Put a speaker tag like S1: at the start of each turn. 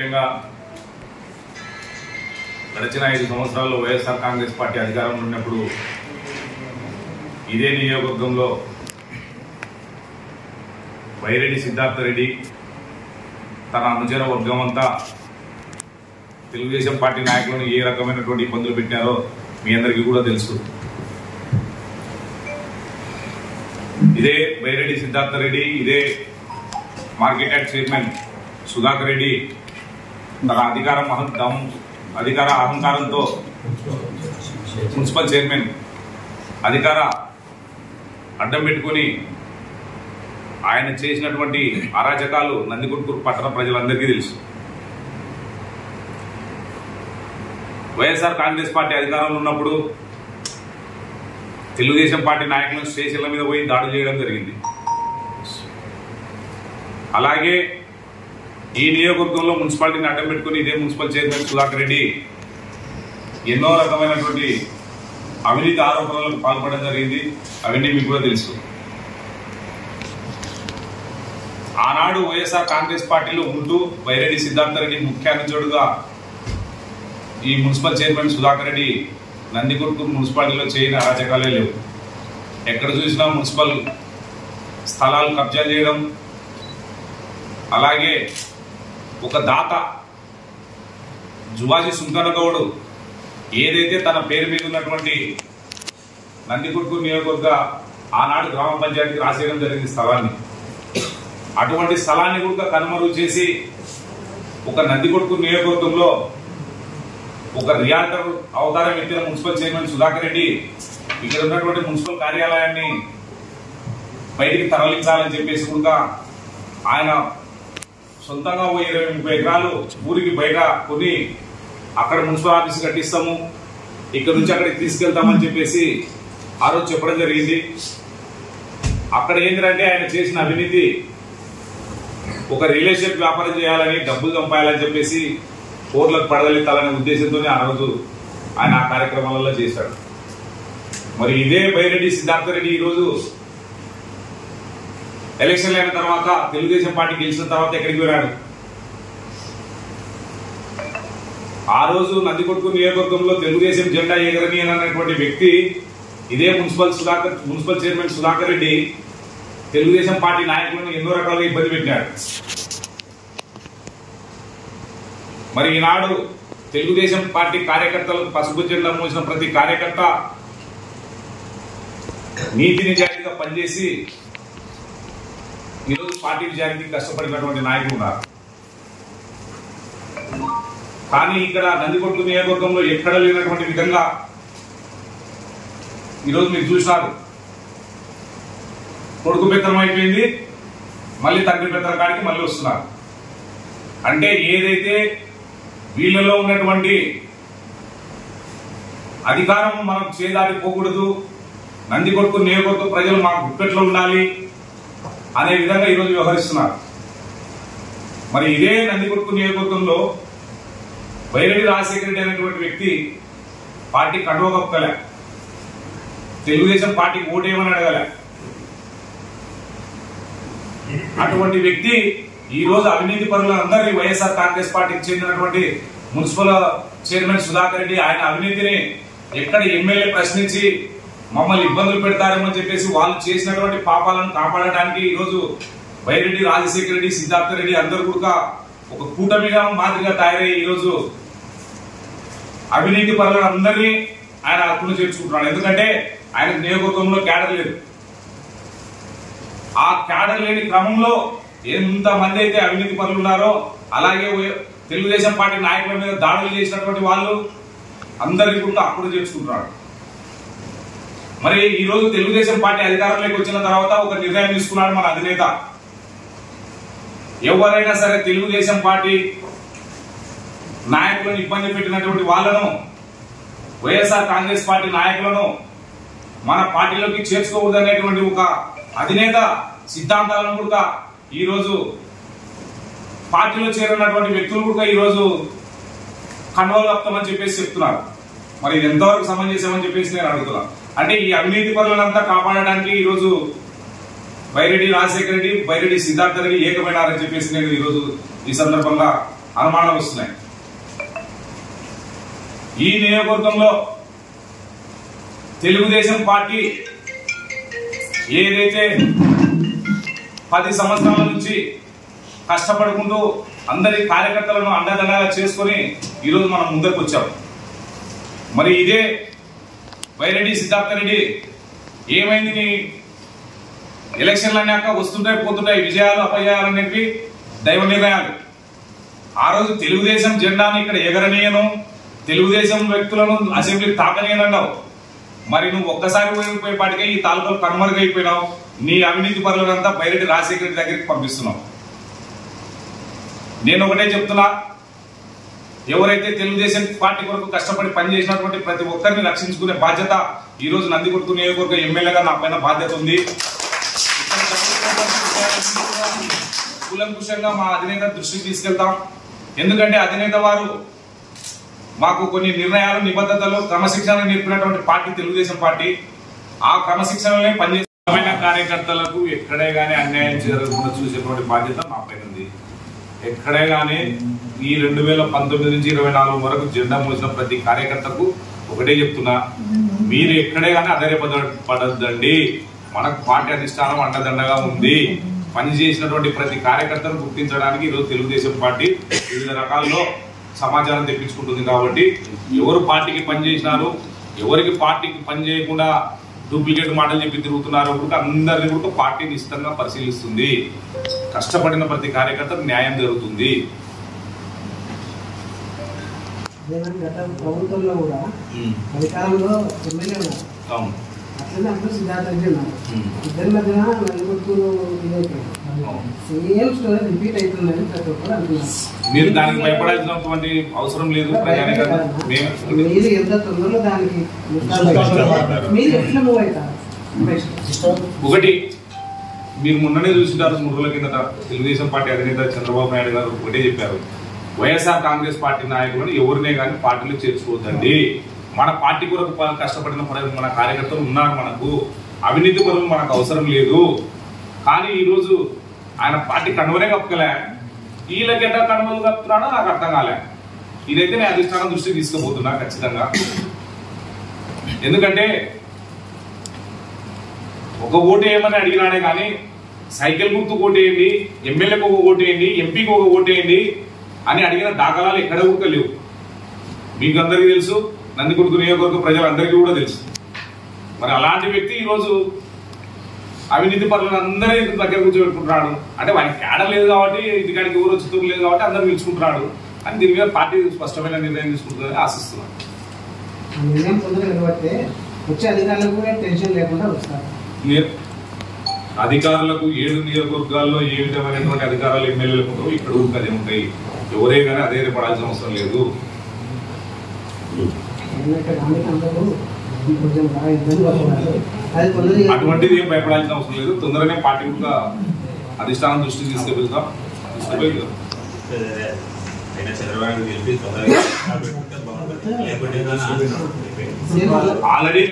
S1: ముఖ్యంగా గడిచిన 5 సంవత్సరాల్లో వైఎస్ఆర్ కాంగ్రెస్ పార్టీ అధికారంలో ఉన్నప్పుడు ఇదే నియోజకవర్గంలో వైరెడ్డి సిద్ధార్థ రెడ్డి తన అనుచర వర్గం అంతా తెలుగుదేశం పార్టీ నాయకులను ఏ రకమైనటువంటి ఇబ్బందులు పెట్టారో మీ అందరికీ కూడా తెలుసు. ఇదే వైరెడ్డి సిద్ధార్థ రెడ్డి, ఇదే market yard chairman Sudhakar Reddy తన అధికార అహంకారంతో మున్సిపల్ చైర్మన్ అధికార అడ్డం పెట్టుకుని ఆయన చేసినటువంటి అరాచకాలు నందికొట్కూరు పట్టణ ప్రజలందరికీ తెలుసు. వైఎస్ఆర్ కాంగ్రెస్ పార్టీ అధికారంలో ఉన్నప్పుడు తెలుగుదేశం పార్టీ నాయకులను స్టేషన్ల మీద పోయి దాడులు చేయడం జరిగింది. అలాగే ఈ నియోజకవర్గంలో మున్సిపాలిటీని అడ్డం పెట్టుకుని ఇదే మున్సిపల్ చైర్మన్ సుధాకర్ రెడ్డి ఎన్నో రకమైనటువంటి అవినీతి ఆరోపణలకు పాల్పడడం జరిగింది. అవన్నీ మీకు కూడా తెలుసు. ఆనాడు వైఎస్ఆర్ కాంగ్రెస్ పార్టీలో ఉంటూ వైరెడ్డి సిద్ధార్థ రెడ్డి ముఖ్య అనుచరుడుగా ఈ మున్సిపల్ చైర్మన్ సుధాకర్ రెడ్డి నందికొట్కూరు మున్సిపాలిటీలో చేయని అరాచకాలే లేవు. ఎక్కడ చూసినా మున్సిపల్ స్థలాలు కబ్జా చేయడం, అలాగే ఒక దాత జువాజీ సుంకనగౌడు ఏదైతే తన పేరు మీద ఉన్నటువంటి నందికొట్కూరు నియోజకవర్గ ఆనాడు గ్రామ పంచాయతీకి రాసేయడం జరిగింది స్థలాన్ని. అటువంటి స్థలాన్ని కూడా కనుమరుగు చేసి ఒక నందికొట్కూరు నియోజకవర్గంలో ఒక రియాల్టర్ అవతారం ఎత్తిన మున్సిపల్ చైర్మన్ సుధాకర్ రెడ్డి ఇక్కడ ఉన్నటువంటి మున్సిపల్ కార్యాలయాన్ని బయటికి తరలించాలని చెప్పేసి కూడా ఆయన సొంతంగా 20-30 ఎకరాలు ఊరికి బయట కొని అక్కడ మున్సిపల్ ఆఫీస్ కట్టిస్తాము, ఇక్కడ నుంచి అక్కడికి తీసుకెళ్తామని చెప్పేసి ఆ రోజు చెప్పడం జరిగింది. అక్కడ ఏంటంటే ఆయన చేసిన అవినీతి ఒక రియల్ ఎస్టేట్ వ్యాపారం చేయాలని, డబ్బులు సంపాయాలని చెప్పేసి కోర్లకు పడగలెత్తాలనే ఉద్దేశంతోనే ఆ రోజు ఆయన ఆ కార్యక్రమాలలో చేశాడు. మరి ఇదే వైరెడ్డి సిద్ధార్థ రెడ్డి ఈరోజు ఎలక్షన్లు అయిన తర్వాత తెలుగుదేశం పార్టీ గెలిచిన తర్వాత ఎక్కడికి వెళ్ళాడు? ఆ రోజు నందికొట్కూరు నియోజకవర్గంలో తెలుగుదేశం జెండా ఎగరని అన్నటువంటి వ్యక్తి ఇదే municipal chairman Sudhakar Reddy Telugu Desam party నాయకులను ఎన్నో రకాలుగా ఇబ్బంది పెట్టాడు. మరి ఈనాడు తెలుగుదేశం పార్టీ కార్యకర్తలకు పసుపు జెండా మోసిన ప్రతి కార్యకర్త నీతి నిజాయితీగా పనిచేసి ఈరోజు పార్టీ విజయానికి కష్టపడినటువంటి నాయకులు ఉన్నారు. కానీ ఇక్కడ నందికొట్కూరు నియోజకవర్గంలో ఎక్కడ లేనటువంటి విధంగా ఈరోజు మీరు చూసినారు. కొడుకు పెత్తనం అయిపోయింది, మళ్ళీ తండ్రి పెత్తనం కాడికి మళ్ళీ వస్తున్నారు. అంటే ఏదైతే వీళ్ళలో ఉన్నటువంటి అధికారం మనం చేదాటిపోకూడదు, నందికొట్కూరు నియోజకవర్గ ప్రజలు మాకు గుప్పెట్లో ఉండాలి అనే విధంగా ఈరోజు వ్యవహరిస్తున్నారు. మరి ఇదే నందికొట్కూరు నియోజకవర్గంలో వైరెడ్డి రాజశేఖర రెడ్డి అనేటువంటి వ్యక్తి పార్టీ కండువ కప్పుకోలే, తెలుగుదేశం పార్టీకి ఓటేయమని అడగలే. అటువంటి వ్యక్తి ఈ రోజు అవినీతి పరులందరినీ వైఎస్ఆర్ కాంగ్రెస్ పార్టీకి చెందినటువంటి మున్సిపల్ చైర్మన్ సుధాకర్ రెడ్డి ఆయన అవినీతిని ఎక్కడ ఎమ్మెల్యే ప్రశ్నించి మమ్మల్ని ఇబ్బందులు పెడతారేమో చెప్పేసి వాళ్ళు చేసినటువంటి పాపాలను కాపాడడానికి ఈరోజు వైరెడ్డి రాజశేఖర రెడ్డి సిద్ధార్థ రెడ్డి అందరూ కూడా ఒక కూటమిగా మాదిరిగా తయారై ఈరోజు అవినీతి పరులందరినీ ఆయన హక్కును చేర్చుకుంటున్నాడు. ఎందుకంటే ఆయన నియోజకవర్గంలో క్యాడర్ లేదు. ఆ క్యాడర్ లేని క్రమంలో ఎంతమంది అయితే అవినీతి పరులు ఉన్నారో అలాగే తెలుగుదేశం పార్టీ నాయకుల మీద దాడులు చేసినటువంటి వాళ్ళు అందరికీ కూడా అప్పుడు చేర్చుకుంటున్నాడు. మరి ఈ రోజు తెలుగుదేశం పార్టీ అధికారంలోకి వచ్చిన తర్వాత ఒక నిర్ణయం తీసుకున్నాడు మన అధినేత. ఎవరైనా సరే తెలుగుదేశం పార్టీ నాయకులను ఇబ్బంది పెట్టినటువంటి వాళ్ళను, వైఎస్ఆర్ కాంగ్రెస్ పార్టీ నాయకులను మన పార్టీలోకి చేర్చుకోకూడదనేటువంటి ఒక అధినేత సిద్ధాంతాలను కూడా ఈరోజు పార్టీలో చేరినటువంటి వ్యక్తులు కూడా ఈరోజు కండవలు కప్తామని చెప్పేసి చెప్తున్నారు. మరి ఇది ఎంతవరకు సమంజసమని చెప్పేసి నేను అడుగుతున్నాను. అంటే ఈ అవినీతి పరులంతా కాపాడడానికి ఈరోజు వైరెడ్డి రాజశేఖర రెడ్డి, వైరెడ్డి సిద్ధార్థ రెడ్డి ఏకమైనారని చెప్పేసి నేను ఈరోజు ఈ సందర్భంగా అనుమానాలు వస్తున్నాయి. ఈ నియోజకవర్గంలో తెలుగుదేశం పార్టీ ఏదైతే 10 సంవత్సరాల నుంచి కష్టపడుకుంటూ అందరి కార్యకర్తలను అండదండగా చేసుకుని ఈరోజు మనం ముందరికి వచ్చాం. మరి ఇదే వైరెడ్డి సిద్ధార్థ రెడ్డి ఏమైంది, నీ ఎలక్షన్లు అన్నాక వస్తుంటాయి పోతుంటాయి, విజయాలు అపజయాలు అనేవి దైవ నిర్ణయాలు. ఆ రోజు తెలుగుదేశం జెండాను ఇక్కడ ఎగరనీయను, తెలుగుదేశం వ్యక్తులను అసెంబ్లీ తాకనీయనన్నావు. మరి నువ్వు ఒక్కసారి పోయేపాటికే ఈ తాలూకాలు కనుమరుగైపోయినావు. నీ అవినీతి పరులంతా వైరెడ్డి రాజశేఖర రెడ్డి దగ్గరికి పంపిస్తున్నావు. నేను ఒకటే చెప్తున్నా, ఎవరైతే తెలుగుదేశం పార్టీ కొరకు కష్టపడి పనిచేసినటువంటి ప్రతి ఒక్కరిని రక్షించుకునే బాధ్యత ఈ రోజు నందికొట్టు నియోజకవర్గ ఎమ్మెల్యేగా నా పైన బాధ్యత ఉంది. కూలంకుషంగా మా అధినేత దృష్టికి తీసుకెళ్తాం. ఎందుకంటే అధినేత వారు మాకు కొన్ని నిర్ణయాలు, నిబద్ధతలు, క్రమశిక్షణ నేర్పినటువంటి పార్టీ తెలుగుదేశం పార్టీ. ఆ క్రమశిక్షణలోనే పనిచేసిన కార్యకర్తలకు ఎక్కడే గానీ అన్యాయం జరగకుండా చూసేటువంటి బాధ్యత మా పైన ఉంది. ఎక్కడే గానీ ఈ 2019 నుంచి 24 వరకు జెండా మోసిన ప్రతి కార్యకర్తకు ఒకటే చెప్తున్నా, మీరు ఎక్కడే గానీ అధైర్యపడద్దండి. మనకు పార్టీ అధిష్టానం అండదండగా ఉంది. పనిచేసినటువంటి ప్రతి కార్యకర్తను గుర్తించడానికి ఈరోజు తెలుగుదేశం పార్టీ వివిధ రకాల్లో సమాచారం తెప్పించుకుంటుంది. కాబట్టి ఎవరు పార్టీకి పనిచేసినారు, ఎవరికి పార్టీకి పని చేయకుండా డూప్లికేట్ మాటలు చెప్పి తిరుగుతున్నారు కూడా అందరినీ కూడా పార్టీ నిశ్చితంగా పరిశీలిస్తుంది. కష్టపడిన ప్రతి కార్యకర్తకు న్యాయం జరుగుతుంది.
S2: ప్రభుత్వంలో కూడా అధికారంలో ఎమ్మెల్యే ఉన్నారు, అట్లనే అందరూ సిద్ధార్థ రెడ్డి ఉన్నారు. ఇద్దరి మధ్యన నలుగురు సేమ్ స్టోరీ రిపీట్ అవుతుందని ప్రతి ఒక్కరు అంటున్నారు.
S1: మీరు దానికి భయపడాల్సినటువంటి అవసరం లేదు.
S2: మీరు ఎంత తొందరలో దానికి మీరు ఎట్లా మూవ్ అవుతారు?
S1: ఒకటి, మీరు మొన్ననే చూసింటారు, 3 రోజుల కిందట తెలుగుదేశం పార్టీ అధినేత చంద్రబాబు నాయుడు గారు ఒకటే చెప్పారు, వైఎస్ఆర్ కాంగ్రెస్ పార్టీ నాయకులను ఎవరినే కానీ పార్టీలో చేర్చుకోవద్దండి. మన పార్టీ కొరకు కష్టపడిన మన కార్యకర్తలు ఉన్నారు, మనకు అవినీతి పరులు మనకు అవసరం లేదు. కానీ ఈరోజు ఆయన పార్టీ కనువనే కప్పుకలే, వీళ్ళకెట్టా కనువలు కప్పుతున్నాడో నాకు అర్థం కాలే. ఇదైతే నేను అధిష్టానం దృష్టికి తీసుకుపోతున్నా ఖచ్చితంగా. ఎందుకంటే ఒక ఓటు వేయమని అడిగినాడే కానీ సైకిల్ గుర్తుకు ఓటేయండి, ఎమ్మెల్యేకి ఒక ఓటేయండి, ఎంపీకి ఒక ఓటేయండి అని అడిగిన దాఖలాలు ఎక్కడ కూడా లేవు. మీకు అందరికీ తెలుసు, నందికొట్టు నియోజకవర్గ ప్రజలందరికీ కూడా తెలుసు. మరి అలాంటి వ్యక్తి ఈరోజు అవినీతి పరులను అందరూ దగ్గర కూర్చోబెట్టుకుంటున్నాడు. అంటే వారికి కేడర్ లేదు కాబట్టి, ఇంటికాడికి ఎవరు వచ్చి లేదు కాబట్టి అందరూ పిలుచుకుంటున్నాడు అని దీని మీద పార్టీ స్పష్టమైన నిర్ణయం తీసుకుంటుందని ఆశిస్తున్నాను. అధికారులకు 7 నియోజకవర్గాల్లో ఏ విధమైనటువంటి అధికారాలు ఎమ్మెల్యేలకు ఉంటావు, ఇక్కడ అదే ఉంటాయి. ఎవరే కానీ అదే పడాల్సిన అవసరం లేదు. అటువంటిది ఏం భయపడాల్సిన అవసరం లేదు. తొందరనే పార్టీ కూడా అధిష్టానం దృష్టికి తీసుకెళ్తాం. ఆల్రెడీ